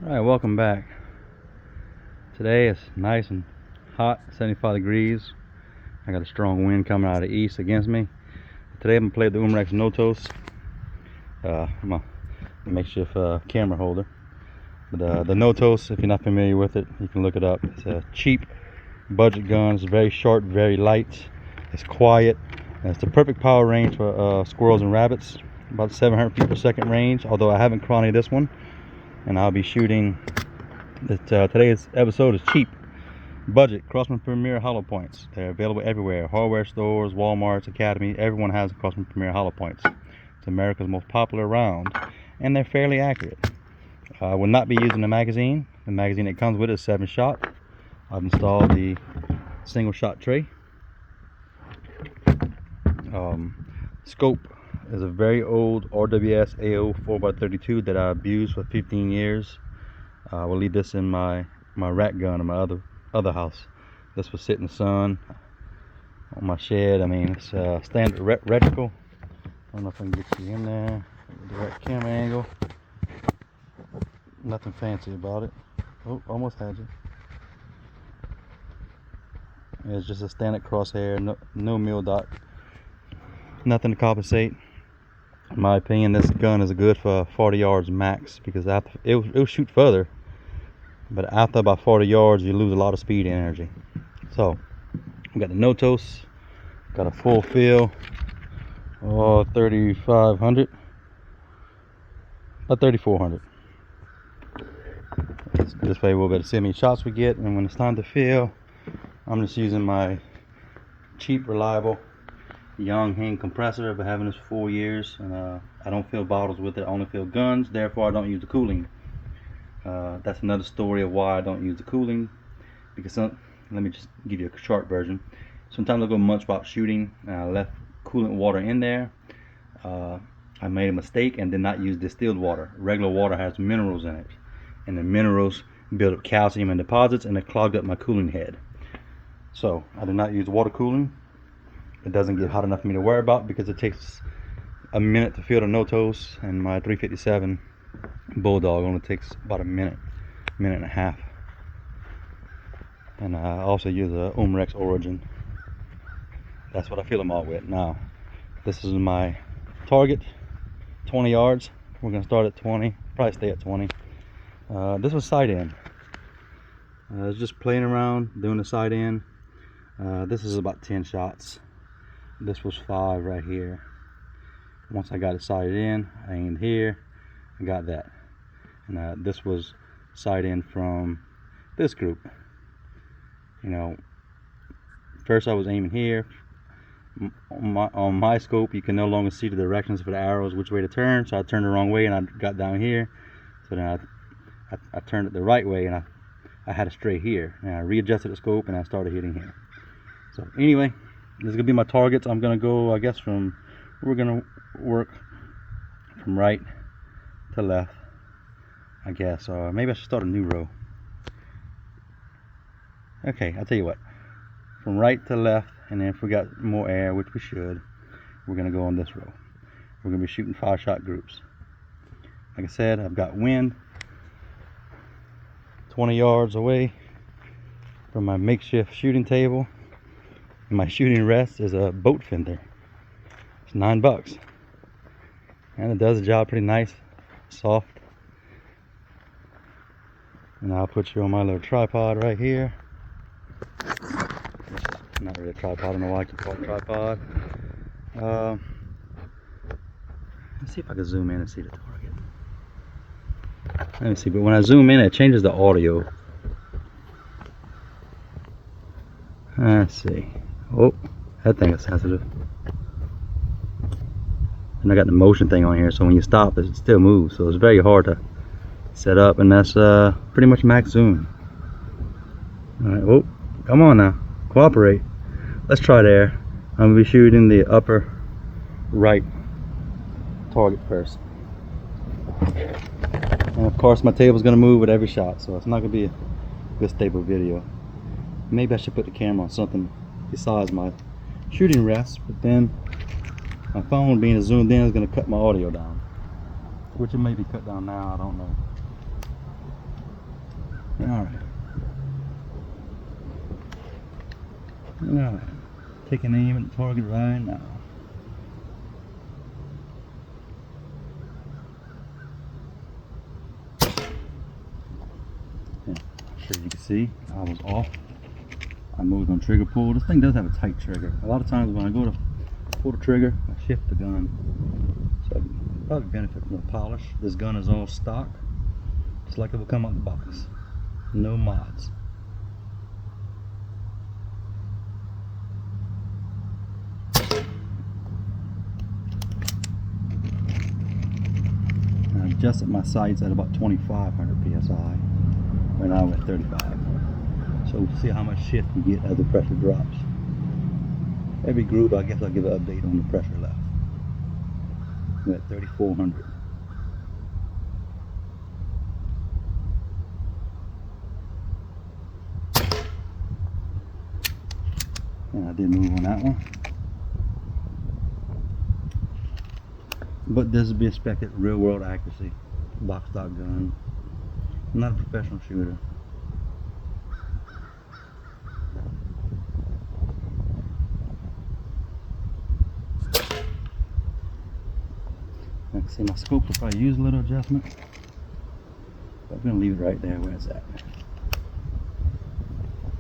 Alright, welcome back. Today it's nice and hot, 75 degrees. I got a strong wind coming out of the east against me. Today I'm going to play the Umarex Notos. I'm a makeshift camera holder. But the Notos, if you're not familiar with it, you can look it up. It's a cheap budget gun. It's very short, very light. It's quiet. And it's the perfect power range for squirrels and rabbits. About 700 feet per second range, although I haven't chronied this one. And I'll be shooting today's episode is cheap budget Crossman Premier hollow points. They're available everywhere: hardware stores, Walmart's, Academy. Everyone has Crossman Premier hollow points. It's America's most popular round, and they're fairly accurate. I will not be using the magazine. The magazine it comes with is 7-shot. I've installed the single shot tray. Scope is a very old RWS AO 4x32 that I've used for 15 years. I will leave this in my rack gun in my other house. This will sit in the sun on my shed. I mean, it's standard reticle. I don't know if I can get you in there. The right camera angle. Nothing fancy about it. Oh, almost had you. It's just a standard crosshair, no mil dot. Nothing to compensate. In my opinion, this gun is good for 40 yards max, because after it'll shoot further, but after about 40 yards you lose a lot of speed and energy. So we got the Notos, got a full fill, 3500, about 3400. This way we'll be able to see how many shots we get, and when it's time to fill, I'm just using my cheap, reliable Young hand compressor. I've been having this for 4 years, and I don't fill bottles with it. I only fill guns, therefore I don't use the cooling. That's another story of why I don't use the cooling, because let me just give you a short version. Sometimes I'll go munch while shooting and I left coolant water in there. I made a mistake and did not use distilled water. Regular water has minerals in it, and the minerals build up calcium in deposits, and it clogged up my cooling head. So I did not use water cooling. It doesn't get hot enough for me to worry about, because it takes a minute to fill the Notos, and my 357 Bulldog only takes about a minute and a half. And I also use a Umarex Origin. That's what I fill them all with. Now, this is my target, 20 yards. We're gonna start at 20, probably stay at 20. This was sight in. I was just playing around, doing the sight in. This is about 10 shots. This was 5 right here. Once I got it sighted in, I aimed here, I got that. And this was sight in from this group. You know, first I was aiming here. On my scope, you can no longer see the directions for the arrows, which way to turn. So I turned the wrong way and I got down here. So then I turned it the right way, and I had it straight here. And I readjusted the scope and I started hitting here. So anyway, this is gonna be my targets. I'm gonna go, I guess, we're gonna work from right to left, I guess, or maybe I should start a new row. Okay, I'll tell you what, from right to left, and then if we got more air, which we should, we're gonna go on this row. We're gonna be shooting 5-shot groups. Like I said, I've got wind 20 yards away from my makeshift shooting table. My shooting rest is a boat fender. It's $9, and it does the job pretty nice, soft. And I'll put you on my little tripod right here. Not really a tripod, I don't know why I keep calling it a tripod. Let's see if I can zoom in and see the target. Let me see, but when I zoom in, it changes the audio. Let's see. Oh, that thing is sensitive. And I got the motion thing on here, so when you stop, it still moves. So it's very hard to set up, and that's pretty much max zoom. Alright, oh, come on now. Cooperate. Let's try there. I'm going to be shooting the upper right target first. And of course, my table's going to move with every shot, so it's not going to be a good stable video. Maybe I should put the camera on something besides my shooting rest, but then my phone being zoomed in is going to cut my audio down, which it may be cut down now, I don't know. Alright. Alright. Taking aim at the target right now. Yeah, sure you can see I was off. I moved on trigger pull. This thing does have a tight trigger. A lot of times when I go to pull the trigger, I shift the gun. So I probably benefit from the polish. This gun is all stock, just like it will come out the box. No mods. I adjusted my sights at about 2,500 psi. Right now we're at 35. So we'll see how much shift you get as the pressure drops. Every group, I guess I'll give an update on the pressure left. We're at 3,400. And I did move on that one. But this would be expected real world accuracy. Box stock gun. I'm not a professional shooter. I can see my scope will probably use a little adjustment. But I'm going to leave it right there where it's at.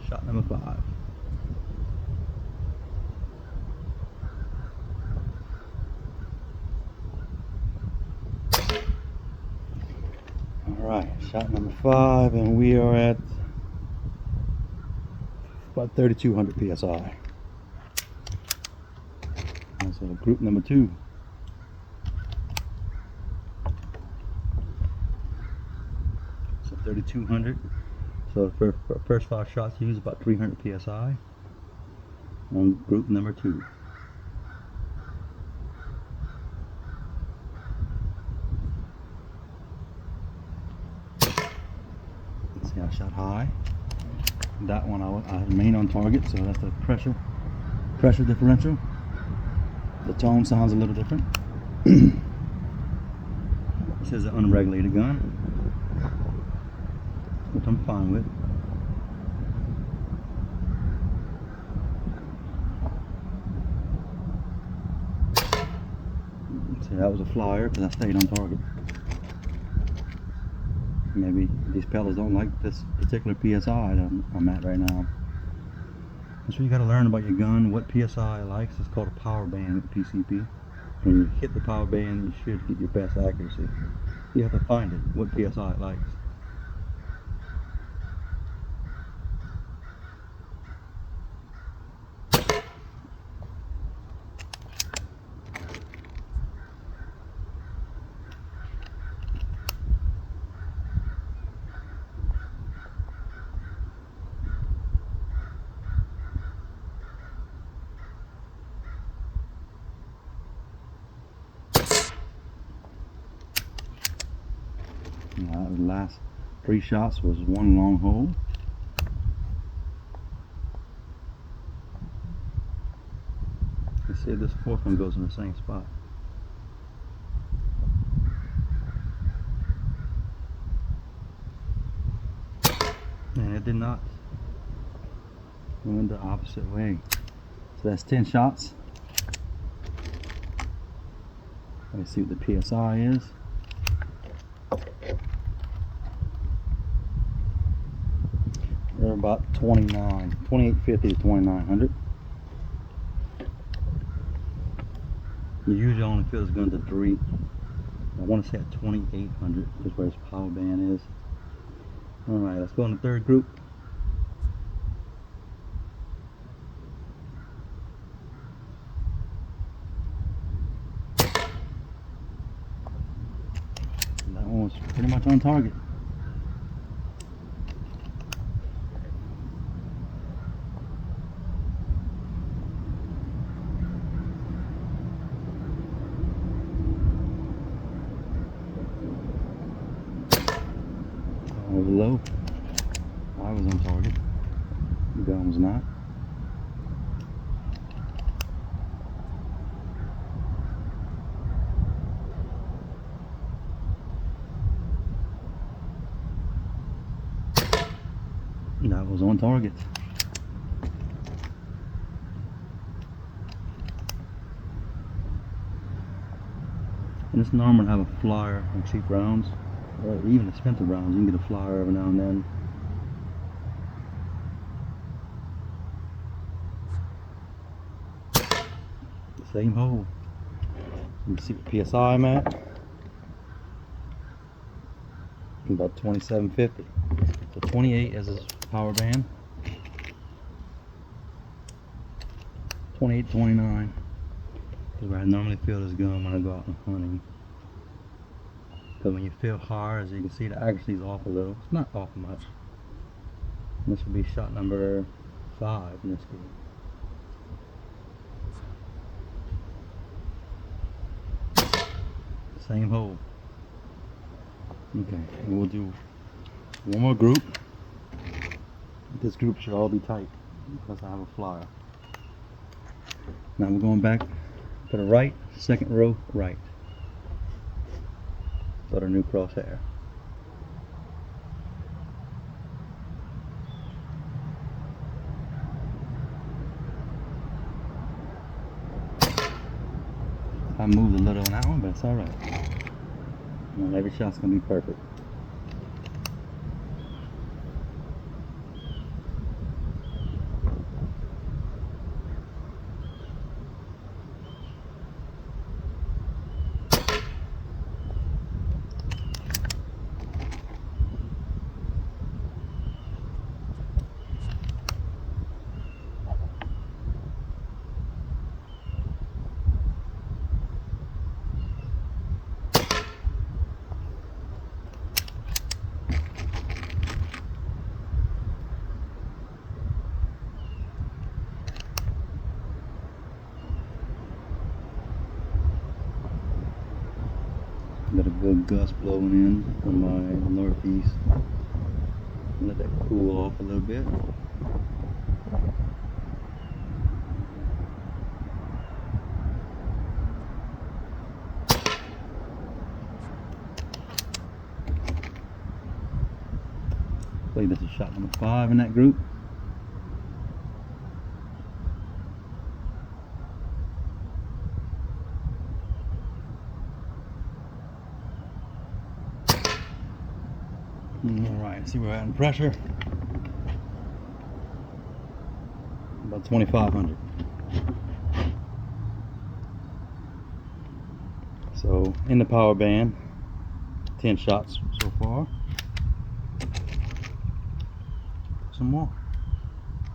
Shot number 5. Alright, shot number 5, and we are at about 3,200 psi. And so group number 2. So 3,200. So for first 5 shots, you use about 300 psi on group number 2. See, I shot high. That one I remain on target, so that's the pressure differential. The tone sounds a little different. This is an unregulated gun, which I'm fine with. See, that was a flyer because I stayed on target. Maybe these pellets don't like this particular PSI that I'm at right now. That's what you got to learn about your gun, what PSI it likes. It's called a power band with PCP. When you hit the power band, you should get your best accuracy. You have to find it, what PSI it likes. The last 3 shots was one long hole. You see this 4th one goes in the same spot. And it did not. It went the opposite way. So that's 10 shots. Let's see what the PSI is. They're about 2850 to 2900. You usually only fill this gun to 3. I want to say at 2800 is where its power band is. Alright, let's go in the 3rd group. That one was pretty much on target. Over low. I was on target. The gun was not. That was on target. And it's normal to have a flyer on cheap rounds, or even expensive rounds. You can get a flyer every now and then. Same hole. Let me see what PSI I'm at. About 2750. So 28 as his power band. 28, 29. This is where I normally feel this gun when I go out hunting. Because when you feel hard, as you can see, the accuracy is off a little. It's not off much. And this will be shot number 5 in this group. Same hole. Okay, and we'll do one more group. This group should all be tight because I have a flyer. Now we're going back to the right, second row right. Got our new crosshair. I moved a little on that one, but it's alright. Every shot's gonna be perfect. Got a good gust blowing in from my northeast. Let that cool off a little bit. I believe this is shot number 5 in that group. Alright, see where we're at in pressure. About 2,500. So, in the power band, 10 shots so far. Some more.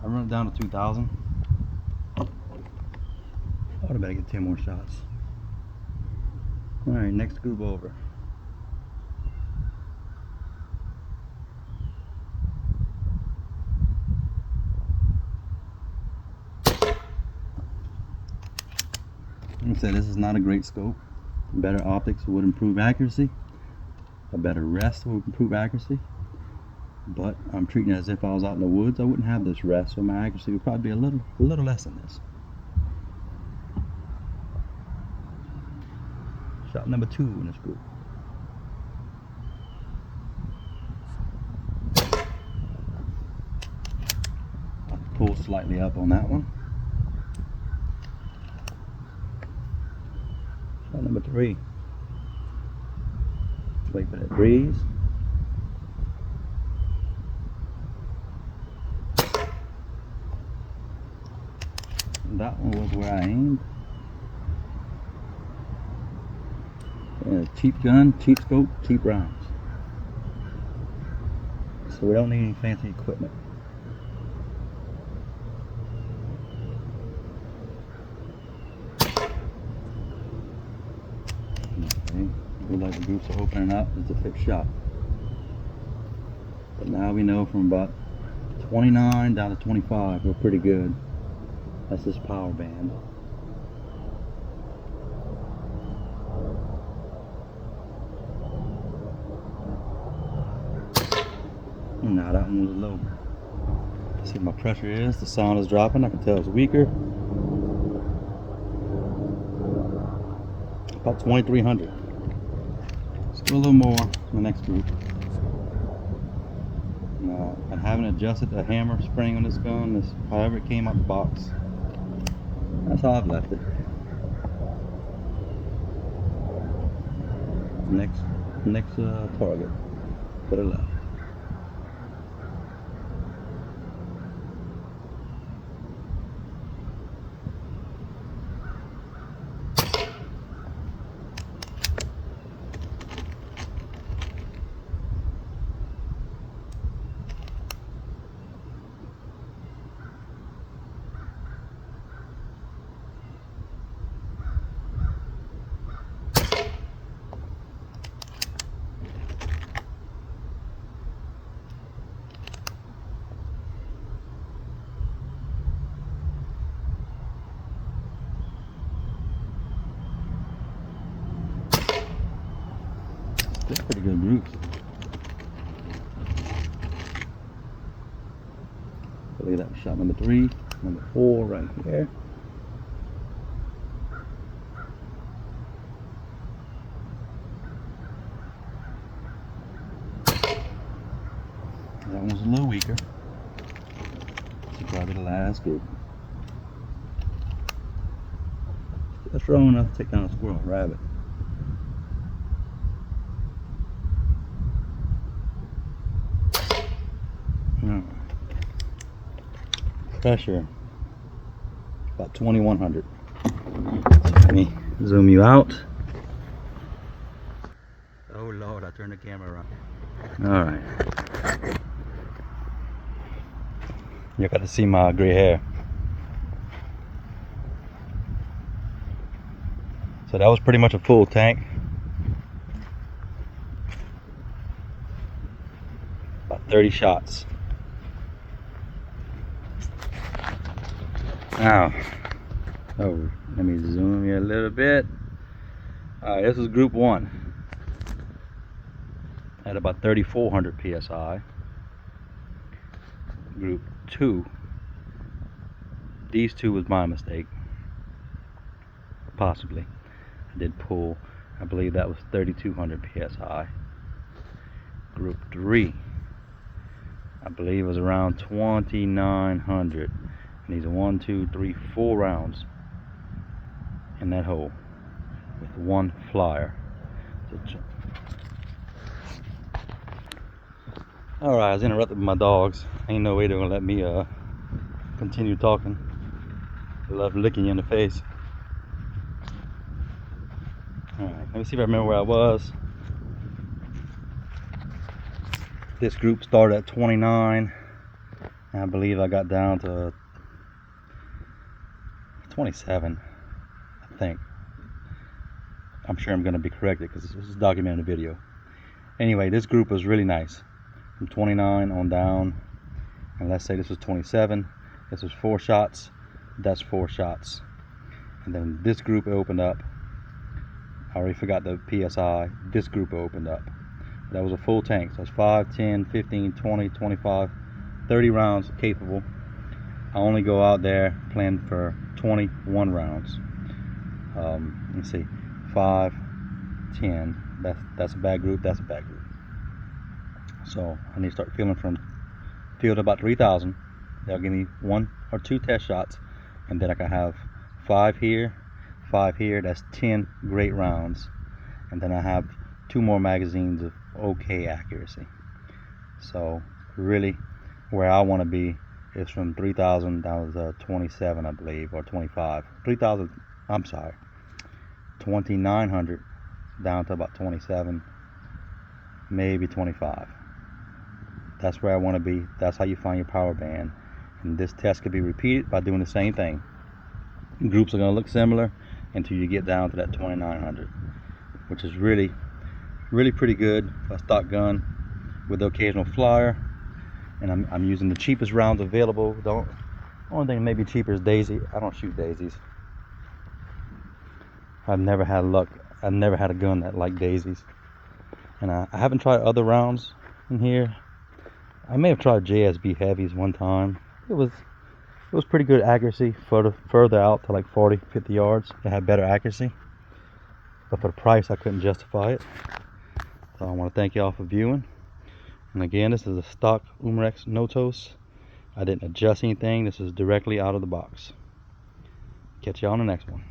I run it down to 2,000. I better get 10 more shots. Alright, next group over. Like I said, this is not a great scope. Better optics would improve accuracy. A better rest would improve accuracy. But I'm treating it as if I was out in the woods. I wouldn't have this rest, so my accuracy would probably be a little less than this. Shot number 2 in this group. I'll pull slightly up on that one. Shot number 3. Wait for that breeze. That one was where I aimed. And a cheap gun, cheap scope, cheap rounds. So we don't need any fancy equipment. Okay, look like the groups are opening up. It's a fixed shot. But now we know from about 29 down to 25, we're pretty good. That's this power band. Now that one was low. See what my pressure is. The sound is dropping. I can tell it's weaker. About 2,300. Let's go a little more in the next group. Now and haven't adjusted the hammer spring on this gun. This, however it came out the box, that's how I've left it. Next target to the left. That's pretty good groups. Look at that, shot number 3, number 4 right here. That one's a little weaker. It's probably the last group. That's strong enough to take down a squirrel, rabbit. Pressure about 2100. So let me zoom you out. Oh Lord, I turned the camera around. All right, you got to see my gray hair. So that was pretty much a full tank. About 30 shots. Now, oh, let me zoom you a little bit. Alright, this is group 1 at about 3400 psi. Group 2, these two was my mistake, possibly. I did pull, I believe that was 3200 psi. Group 3, I believe was around 2900. And these are 1, 2, 3, 4 rounds in that hole with 1 flyer. Alright, I was interrupted by my dogs. Ain't no way they're gonna let me continue talking. They love licking you in the face. Alright, let me see if I remember where I was. This group started at 29, and I believe I got down to 27, I think. I'm sure I'm going to be corrected because this is documented in the video. Anyway, this group was really nice. From 29 on down, and let's say this was 27. This was 4 shots. That's 4 shots. And then this group opened up. I already forgot the PSI. This group opened up. That was a full tank. So it's 5, 10, 15, 20, 25, 30 rounds capable. I only go out there playing for 21 rounds. Let's see, 5, 10. That's a bad group. That's a bad group. So I need to start field about 3,000. They'll give me 1 or 2 test shots, and then I can have 5 here, 5 here. That's 10 great rounds, and then I have 2 more magazines of okay accuracy. So really, where I want to be is from 3,000 down to 27, I believe, or 25. 3,000. I'm sorry, 2,900 down to about 27, maybe 25. That's where I want to be. That's how you find your power band. And this test could be repeated by doing the same thing. Groups are going to look similar until you get down to that 2,900, which is really pretty good for a stock gun with the occasional flyer. And I'm using the cheapest rounds available. The only thing maybe cheaper is daisy. I don't shoot daisies. I've never had luck. I've never had a gun that liked daisies. And I haven't tried other rounds in here. I may have tried JSB heavies one time. It was pretty good accuracy further out to like 40, 50 yards. It had better accuracy. But for the price, I couldn't justify it. So I want to thank y'all for viewing. And again, this is a stock Umarex Notos. I didn't adjust anything. This is directly out of the box. Catch y'all on the next one.